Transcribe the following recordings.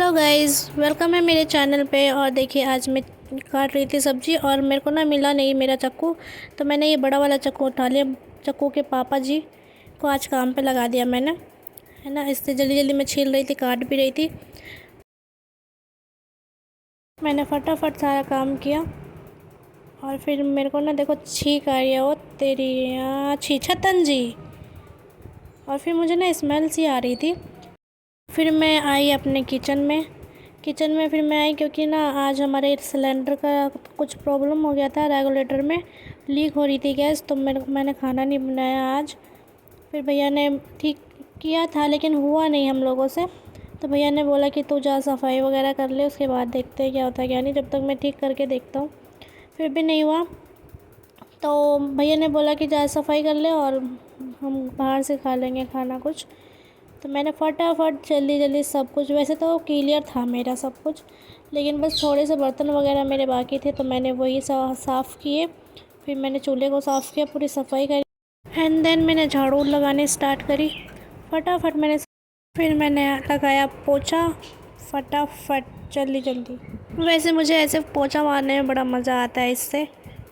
Hello guys, welcome है मेरे channel पे। और देखिए आज मैं काट रही थी सब्ज़ी और मेरे को ना मिला नहीं मेरा चाकू, तो मैंने ये बड़ा वाला चाकू उठा लिया। चाकू के पापा जी को आज काम पे लगा दिया मैंने, है ना। इससे जल्दी जल्दी मैं छील रही थी, काट भी रही थी। मैंने फटाफट सारा काम किया और फिर मेरे को ना देखो छींक आ रही है, वो तेरी छी छतन जी। और फिर मुझे ना स्मेल सी आ रही थी। फिर मैं आई अपने किचन में फिर मैं आई, क्योंकि ना आज हमारे सिलेंडर का कुछ प्रॉब्लम हो गया था। रेगुलेटर में लीक हो रही थी गैस, तो मैंने खाना नहीं बनाया आज। फिर भैया ने ठीक किया था लेकिन हुआ नहीं हम लोगों से, तो भैया ने बोला कि तू जा सफाई वगैरह कर ले, उसके बाद देखते हैं क्या होता है क्या नहीं। जब तक मैं ठीक करके देखता हूँ। फिर भी नहीं हुआ, तो भैया ने बोला कि जा सफाई कर ले और हम बाहर से खा लेंगे खाना कुछ। तो मैंने फटाफट जल्दी जल्दी सब कुछ, वैसे तो क्लियर था मेरा सब कुछ, लेकिन बस थोड़े से बर्तन वगैरह मेरे बाकी थे, तो मैंने वही साफ़ किए। फिर मैंने चूल्हे को साफ़ किया, पूरी सफाई करी, एंड देन मैंने झाड़ू लगाने स्टार्ट करी फटाफट। फिर मैंने लगाया पोछा फटाफट जल्दी जल्दी। वैसे मुझे ऐसे पोछा मारने में बड़ा मज़ा आता है। इससे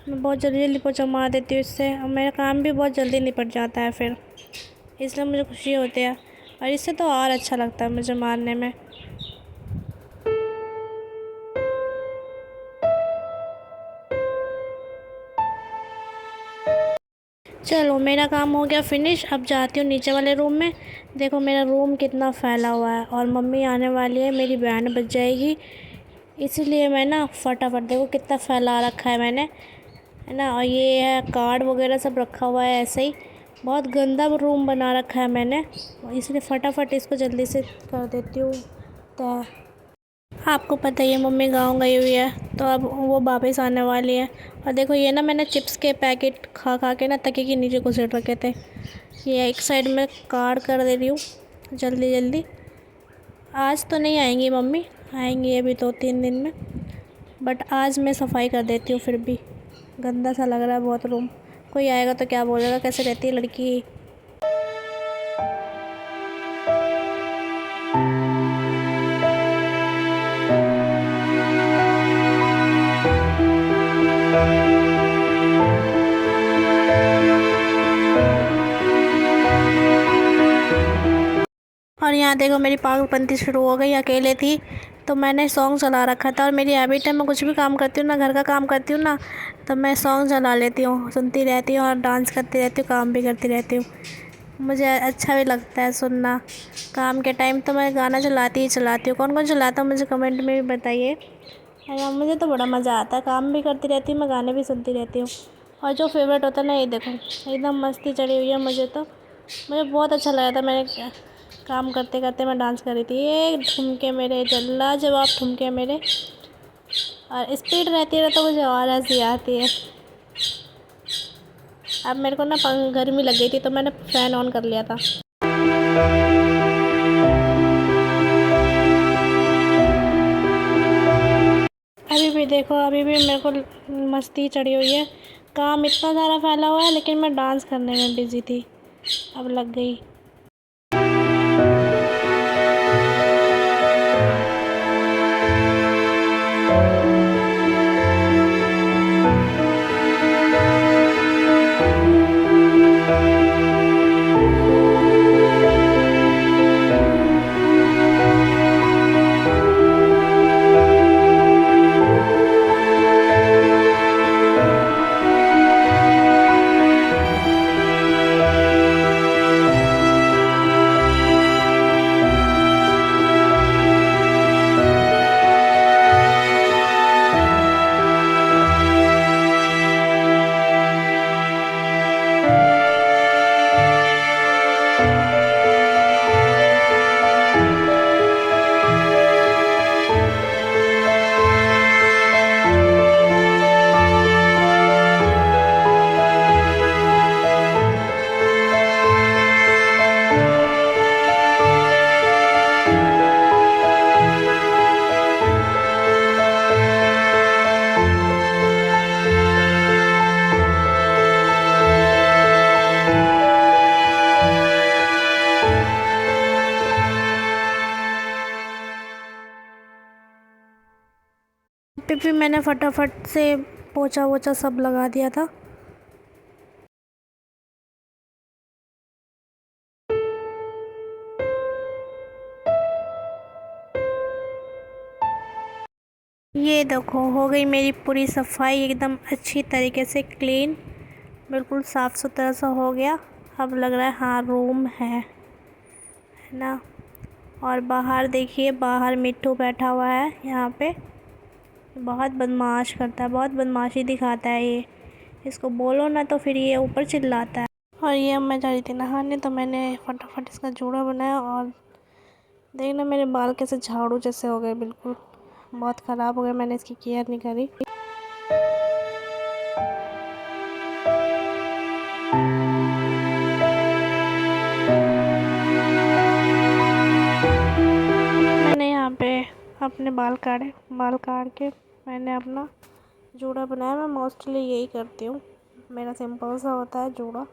मैं बहुत जल्दी जल्दी पोछा मार देती हूँ, इससे और मेरा काम भी बहुत जल्दी निपट जाता है फिर, इसलिए मुझे खुशी होती है। और इससे तो और अच्छा लगता है मुझे मारने में। चलो मेरा काम हो गया फिनिश। अब जाती हूँ नीचे वाले रूम में। देखो मेरा रूम कितना फैला हुआ है, और मम्मी आने वाली है, मेरी बैंड बज जाएगी, इसीलिए मैं ना फटाफट, देखो कितना फैला रखा है मैंने, है ना। और ये है कार्ड वगैरह सब रखा हुआ है ऐसे ही, बहुत गंदा रूम बना रखा है मैंने, इसलिए फटाफट इसको जल्दी से कर देती हूँ। तो आपको पता ही है मम्मी गाँव गई हुई है, तो अब वो वापस आने वाली है। और देखो ये ना मैंने चिप्स के पैकेट खा खा के ना तकिए के नीचे घुसेड़ रखे थे। ये एक साइड में काट कर दे रही हूँ जल्दी जल्दी। आज तो नहीं आएंगी मम्मी, आएंगी अभी 2-3 दिन में, बट आज मैं सफाई कर देती हूँ। फिर भी गंदा सा लग रहा है बहुत रूम, कोई आएगा तो क्या बोलेगा, कैसे रहती है लड़की। और यहाँ देखो मेरी पागलपंती शुरू हो गई। अकेले थी तो मैंने सॉन्ग चला रखा था, और मेरी हैबिट है, मैं कुछ भी काम करती हूँ ना, घर का काम करती हूँ ना, तो मैं सॉन्ग चला लेती हूँ, सुनती रहती हूँ और डांस करती रहती हूँ, काम भी करती रहती हूँ। मुझे अच्छा भी लगता है सुनना काम के टाइम, तो मैं गाना चलाती ही चलाती हूँ। कौन कौन चलाता हूँ मुझे कमेंट में भी बताइए, है ना। मुझे तो बड़ा मज़ा आता है, काम भी करती रहती हूँ मैं, गाने भी सुनती रहती हूँ। और जो फेवरेट होता है ना, ये देखो एकदम मस्ती चढ़ी हुई है मुझे, तो मुझे बहुत अच्छा लगा था। मैंने काम करते करते मैं डांस कर रही थी, ये ठुमके मेरे जल्ला जवाब ठुमके मेरे, और स्पीड रहती है तो मुझे और हंसी आती है। अब मेरे को ना गर्मी लग गई थी, तो मैंने फ़ैन ऑन कर लिया था। अभी भी देखो, अभी भी मेरे को मस्ती चढ़ी हुई है। काम इतना सारा फैला हुआ है, लेकिन मैं डांस करने में बिज़ी थी, अब लग गई। पे भी मैंने फटाफट से पोछा वोछा सब लगा दिया था। ये देखो हो गई मेरी पूरी सफाई एकदम अच्छी तरीके से क्लीन, बिल्कुल साफ़ सुथरा सा हो गया। अब लग रहा है हाँ रूम है ना। और बाहर देखिए, बाहर मिट्टू बैठा हुआ है यहाँ पे, बहुत बदमाश करता है, बहुत बदमाशी दिखाता है ये। इसको बोलो ना तो फिर ये ऊपर चिल्लाता है। और ये अब मैं जा रही थी नहाने, तो मैंने फटाफट इसका जूड़ा बनाया। और देखना मेरे बाल कैसे झाड़ू जैसे हो गए, बिल्कुल बहुत ख़राब हो गए, मैंने इसकी केयर नहीं करी। मैंने यहाँ पे अपने बाल काट के मैंने अपना जूड़ा बनाया। मैं मोस्टली यही करती हूँ, मेरा सिंपल सा होता है जूड़ा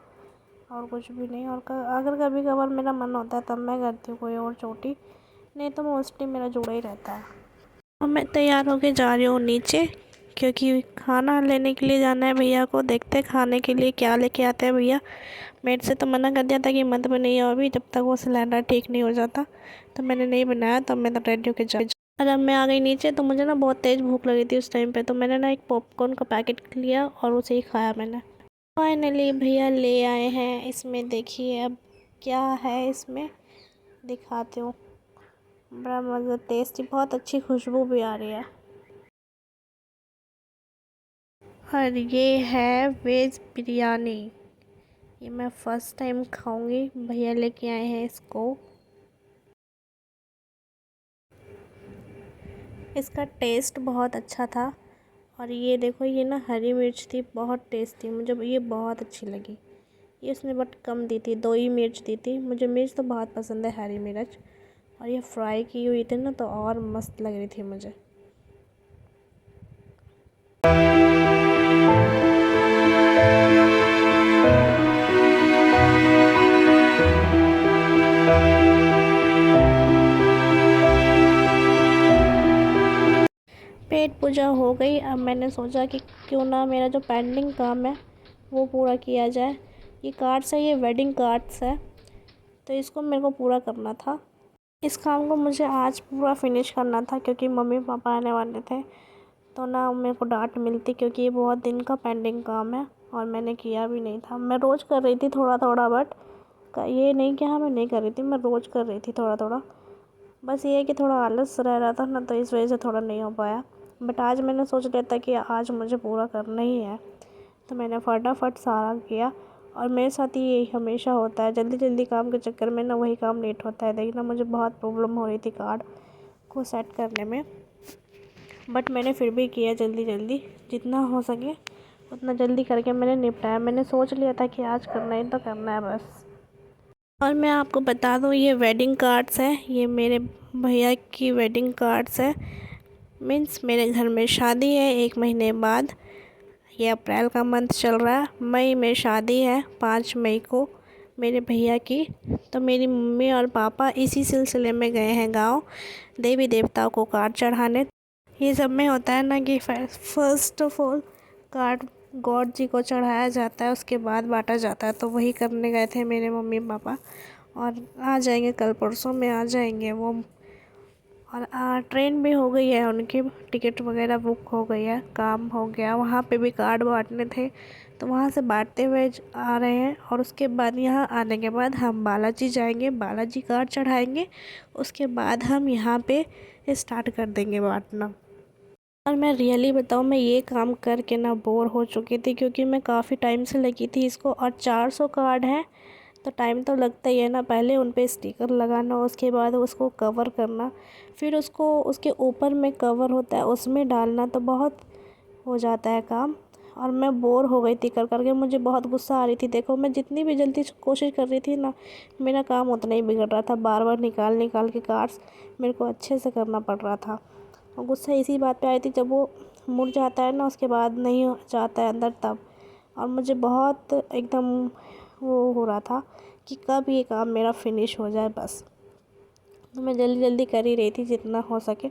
और कुछ भी नहीं। और अगर कभी कभार मेरा मन होता है तब मैं करती हूँ कोई और चोटी, नहीं तो मोस्टली मेरा जूड़ा ही रहता है। अब मैं तैयार होके जा रही हूँ नीचे, क्योंकि खाना लेने के लिए जाना है भैया को। देखते हैं खाने के लिए क्या लेके आते हैं भैया। मेरे से तो मना कर दिया था कि मत बनाइए अभी, जब तक वो सिलेंडर ठीक नहीं हो जाता, तो मैंने नहीं बनाया। तब मैं तो रेडी होके जा। और अब मैं आ गई नीचे, तो मुझे ना बहुत तेज़ भूख लगी थी उस टाइम पे, तो मैंने ना एक पॉपकॉर्न का पैकेट लिया और उसे ही खाया मैंने। फाइनली भैया ले आए हैं। इसमें देखिए अब क्या है, इसमें दिखाती हूँ। बड़ा मज़ा, टेस्टी, बहुत अच्छी खुशबू भी आ रही है। और ये है वेज बिरयानी, ये मैं फ़र्स्ट टाइम खाऊंगी। भैया लेके आए हैं इसको। इसका टेस्ट बहुत अच्छा था। और ये देखो, ये ना हरी मिर्च थी, बहुत टेस्टी, मुझे ये बहुत अच्छी लगी। ये उसने बट कम दी थी, 2 ही मिर्च दी थी। मुझे मिर्च तो बहुत पसंद है, हरी मिर्च। और ये फ्राई की हुई थी ना, तो और मस्त लग रही थी मुझे। पेट पूजा हो गई। अब मैंने सोचा कि क्यों ना मेरा जो पेंडिंग काम है वो पूरा किया जाए। ये कार्ड्स है, ये वेडिंग कार्ड्स है, तो इसको मेरे को पूरा करना था। इस काम को मुझे आज पूरा फिनिश करना था, क्योंकि मम्मी पापा आने वाले थे, तो ना मेरे को डांट मिलती, क्योंकि ये बहुत दिन का पेंडिंग काम है और मैंने किया भी नहीं था। मैं रोज़ कर रही थी थोड़ा थोड़ा, बट ये नहीं कि हाँ मैं नहीं कर रही थी, मैं रोज़ कर रही थी थोड़ा थोड़ा। बस ये है कि थोड़ा आलस रह रहा था ना, तो इस वजह से थोड़ा नहीं हो पाया। बट आज मैंने सोच लिया था कि आज मुझे पूरा करना ही है, तो मैंने फटाफट सारा किया। और मेरे साथ ये हमेशा होता है, जल्दी जल्दी काम के चक्कर में ना वही काम लेट होता है। देखना मुझे बहुत प्रॉब्लम हो रही थी कार्ड को सेट करने में, बट मैंने फिर भी किया जल्दी जल्दी, जितना हो सके उतना जल्दी करके मैंने निपटाया। मैंने सोच लिया था कि आज करना ही तो करना है बस। और मैं आपको बता दूँ, ये वेडिंग कार्ड्स है, ये मेरे भैया की वेडिंग कार्ड्स है। मीन्स मेरे घर में शादी है 1 महीने बाद। ये अप्रैल का मंथ चल रहा है, मई में शादी है 5 मई को मेरे भैया की। तो मेरी मम्मी और पापा इसी सिलसिले में गए हैं गांव, देवी देवताओं को कार्ड चढ़ाने। ये सब में होता है ना कि first of all card God ji को चढ़ाया जाता है, उसके बाद बांटा जाता है। तो वही करने गए थे मेरे मम्मी पापा, और आ जाएंगे कल परसों में आ जाएंगे वो। और ट्रेन भी हो गई है, उनकी टिकट वगैरह बुक हो गई है, काम हो गया। वहाँ पे भी कार्ड बांटने थे, तो वहाँ से बांटते हुए आ रहे हैं। और उसके बाद यहाँ आने के बाद हम बालाजी जाएंगे, बालाजी कार्ड चढ़ाएंगे, उसके बाद हम यहाँ पे स्टार्ट कर देंगे बांटना। और मैं रियली बताऊँ, मैं ये काम करके ना बोर हो चुकी थी, क्योंकि मैं काफ़ी टाइम से लगी थी इसको। और 400 कार्ड हैं, तो टाइम तो लगता ही है ना। पहले उन पे स्टिकर लगाना, उसके बाद उसको कवर करना, फिर उसको उसके ऊपर में कवर होता है उसमें डालना, तो बहुत हो जाता है काम। और मैं बोर हो गई थी कर करके, मुझे बहुत गुस्सा आ रही थी। देखो मैं जितनी भी जल्दी कोशिश कर रही थी ना, मेरा काम उतना ही बिगड़ रहा था। बार बार निकाल निकाल के कार्ड्स मेरे को अच्छे से करना पड़ रहा था। और गुस्सा इसी बात पे आई थी, जब वो मुड़ जाता है ना, उसके बाद नहीं जाता है अंदर तब। और मुझे बहुत एकदम वो हो रहा था कि कब ये काम मेरा फिनिश हो जाए बस। तो मैं जल्दी जल्दी कर ही रही थी जितना हो सके।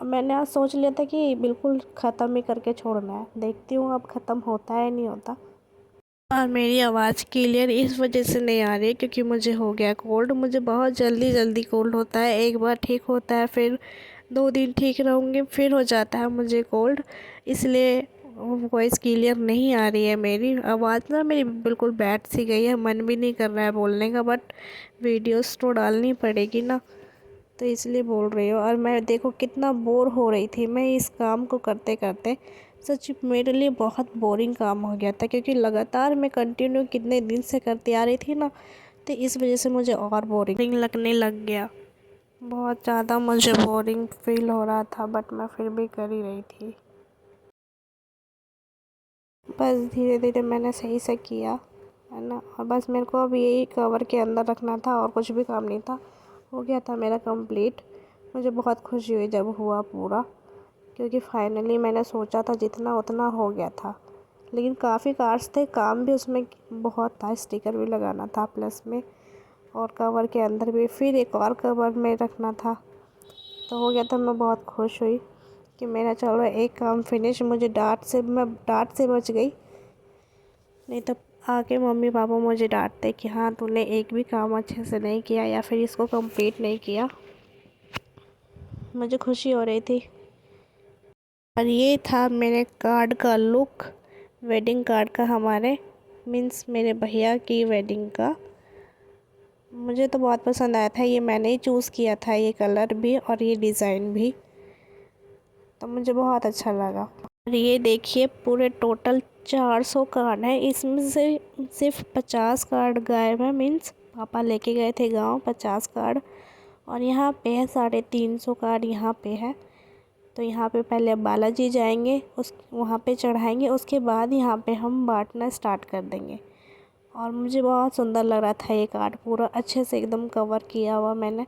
मैंने आज सोच लिया था कि बिल्कुल ख़त्म ही करके छोड़ना है। देखती हूँ अब ख़त्म होता है नहीं होता। और मेरी आवाज़ क्लियर इस वजह से नहीं आ रही है क्योंकि मुझे हो गया कोल्ड। मुझे बहुत जल्दी जल्दी कोल्ड होता है। एक बार ठीक होता है, फिर 2 दिन ठीक रहूँगी, फिर हो जाता है मुझे कोल्ड। इसलिए वॉइस क्लियर नहीं आ रही है। मेरी आवाज़ ना मेरी बिल्कुल बैठ सी गई है। मन भी नहीं कर रहा है बोलने का, बट वीडियोस तो डालनी पड़ेगी ना, तो इसलिए बोल रही हूँ। और मैं देखो कितना बोर हो रही थी मैं इस काम को करते करते। सच मेरे लिए बहुत बोरिंग काम हो गया था क्योंकि लगातार मैं कंटिन्यू कितने दिन से करती आ रही थी ना, तो इस वजह से मुझे और बोरिंग लगने लग गया। बहुत ज़्यादा मुझे बोरिंग फील हो रहा था, बट मैं फिर भी कर ही रही थी। बस धीरे धीरे मैंने सही से किया है ना। और बस मेरे को अब यही कवर के अंदर रखना था और कुछ भी काम नहीं था। हो गया था मेरा कंप्लीट। मुझे बहुत खुशी हुई जब हुआ पूरा, क्योंकि फाइनली मैंने सोचा था जितना उतना हो गया था। लेकिन काफ़ी कार्ड्स थे, काम भी उसमें बहुत था। स्टिकर भी लगाना था प्लस में, और कवर के अंदर भी फिर एक और कवर में रखना था। तो हो गया था। मैं बहुत खुश हुई कि मेरा चलो एक काम फिनिश। मैं डांट से बच गई, नहीं तो आके मम्मी पापा मुझे डांटते कि हाँ तूने एक भी काम अच्छे से नहीं किया या फिर इसको कंप्लीट नहीं किया। मुझे खुशी हो रही थी। और ये था मेरे कार्ड का लुक, वेडिंग कार्ड का, हमारे मीन्स मेरे भैया की वेडिंग का। मुझे तो बहुत पसंद आया था। ये मैंने ही चूज़ किया था, ये कलर भी और ये डिज़ाइन भी, तो मुझे बहुत अच्छा लगा। और ये देखिए पूरे टोटल 400 कार्ड है। इसमें से सिर्फ 50 कार्ड गायब है, मीन्स पापा लेके गए थे गांव 50 कार्ड। और यहाँ पे है 350 कार्ड यहाँ पे है। तो यहाँ पे पहले बालाजी जाएंगे, उस वहाँ पे चढ़ाएंगे, उसके बाद यहाँ पे हम बांटना स्टार्ट कर देंगे। और मुझे बहुत सुंदर लग रहा था ये कार्ड, पूरा अच्छे से एकदम कवर किया हुआ मैंने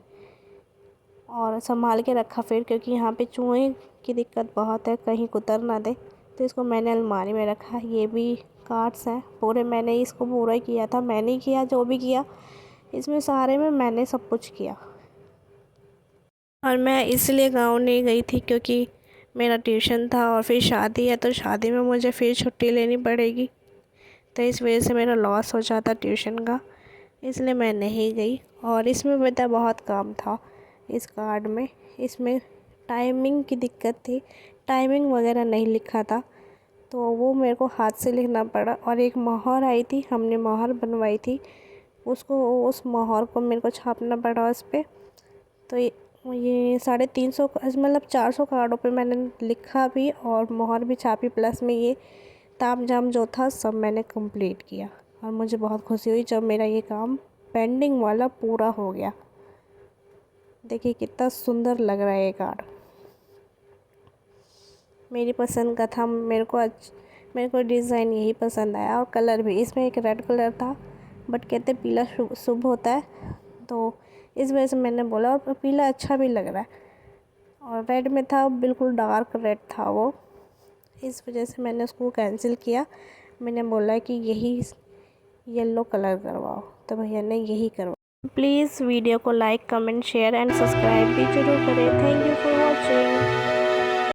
और संभाल के रखा फिर, क्योंकि यहाँ पे चूहे की दिक्कत बहुत है, कहीं कुतर ना दे, तो इसको मैंने अलमारी में रखा। ये भी कार्ड्स हैं पूरे, मैंने इसको पूरा ही किया था। मैंने ही किया जो भी किया इसमें सारे में, मैंने सब कुछ किया। और मैं इसलिए गाँव नहीं गई थी क्योंकि मेरा ट्यूशन था और फिर शादी है, तो शादी में मुझे फिर छुट्टी लेनी पड़ेगी, तो इस वजह से मेरा लॉस हो जाता ट्यूशन का, इसलिए मैं नहीं गई। और इसमें पता बहुत काम था इस कार्ड में। इसमें टाइमिंग की दिक्कत थी, टाइमिंग वगैरह नहीं लिखा था, तो वो मेरे को हाथ से लिखना पड़ा। और एक मोहर आई थी, हमने मोहर बनवाई थी, उसको उस मोहर को मेरे को छापना पड़ा उस पर। तो ये 350 मतलब 400 कार्डों पे मैंने लिखा भी और मोहर भी छापी, प्लस में ये ताम झाम जो था सब मैंने कंप्लीट किया। और मुझे बहुत खुशी हुई जब मेरा ये काम पेंडिंग वाला पूरा हो गया। देखिए कितना सुंदर लग रहा है ये कार्ड, मेरी पसंद का था। मेरे को डिज़ाइन यही पसंद आया और कलर भी। इसमें एक रेड कलर था, बट कहते पीला शुभ होता है, तो इस वजह से मैंने बोला। और पीला अच्छा भी लग रहा है, और रेड में था, बिल्कुल डार्क रेड था वो, इस वजह से मैंने उसको कैंसिल किया। मैंने बोला कि यही येलो कलर करवाओ, तो भैया ने यही करवाया। प्लीज़ वीडियो को like, comment, share and subscribe भी ज़रूर करें। Thank you for